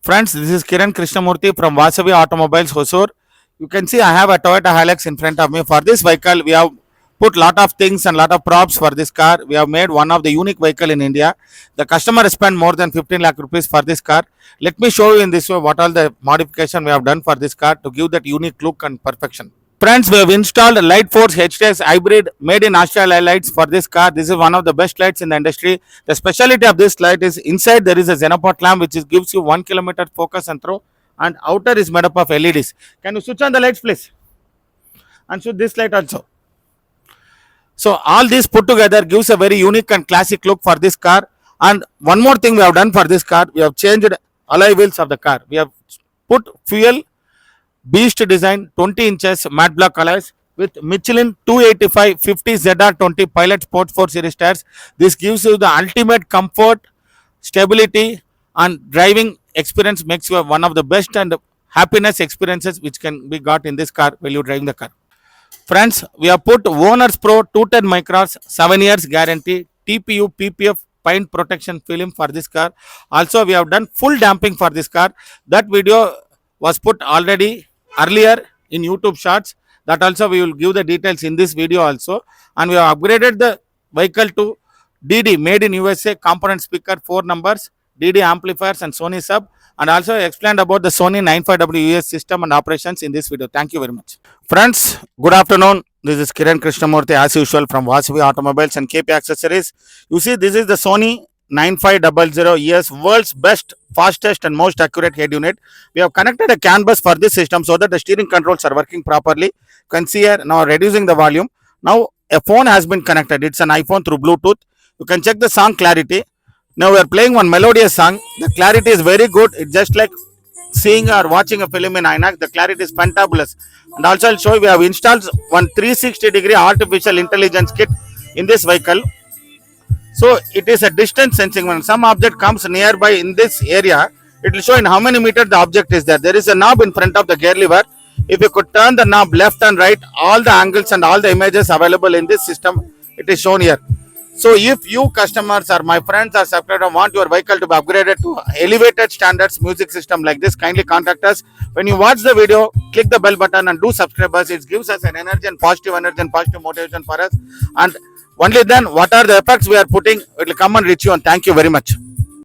Friends, this is Kiran Krishnamurthy from Vasavi Automobiles, Hosur. You can see I have a Toyota Hilux in front of me. For this vehicle, we have put lot of things and lot of props for this car. We have made one of the unique vehicle in India. The customer spent more than 15 lakh rupees for this car. Let me show you in this way what all the modification we have done for this car to give that unique look and perfection. Friends, we have installed Light Force HTS hybrid made in Australia lights for this car. This is one of the best lights in the industry. The specialty of this light is inside there is a xenoport lamp which gives you 1 kilometer focus and throw, and outer is made up of LEDs. Can you switch on the lights please? And switch this light also. So all this put together gives a very unique and classic look for this car. And one more thing we have done for this car, we have changed alloy wheels of the car. We have put fuel Beast design 20 inches matte black alloys with Michelin 285 50 ZR20 Pilot Sport 4 series tires. This gives you the ultimate comfort, stability and driving experience, makes you one of the best and happiness experiences which can be got in this car while you driving the car. Friends, we have put Owners Pro 210 microns 7 years guarantee, TPU PPF paint protection film for this car. Also we have done full damping for this car. That video was put already earlier in YouTube Shorts. That also we will give the details in this video also. And we have upgraded the vehicle to DD made in USA component speaker 4 numbers, DD amplifiers and Sony sub. And also explained about the Sony 95W US system and operations in this video. Thank you very much. Friends, good afternoon. This is Kiran Krishnamurthy as usual from Vasavi Automobiles and KP Accessories. You see, this is the Sony 9500 ES, world's best, fastest and most accurate head unit. We have connected a CAN bus for this system so that the steering controls are working properly. You can see here now reducing the volume. Now a phone has been connected. It's an iPhone through Bluetooth. You can check the song clarity. Now we are playing one melodious song. The clarity is very good. It's just like seeing or watching a film in INOX. The clarity is fantabulous. And also I'll show you we have installed one 360-degree artificial intelligence kit in this vehicle. So it is a distance sensing. When some object comes nearby in this area, it will show in how many meters the object is there. There is a knob in front of the gear lever. If you could turn the knob left and right, all the angles and all the images available in this system, it is shown here. So if you customers or my friends or subscribers want your vehicle to be upgraded to elevated standards music system like this, kindly contact us. When you watch the video, click the bell button and do subscribe us. It gives us an energy and positive motivation for us. And only then what are the effects we are putting, it will come and reach you, and thank you very much.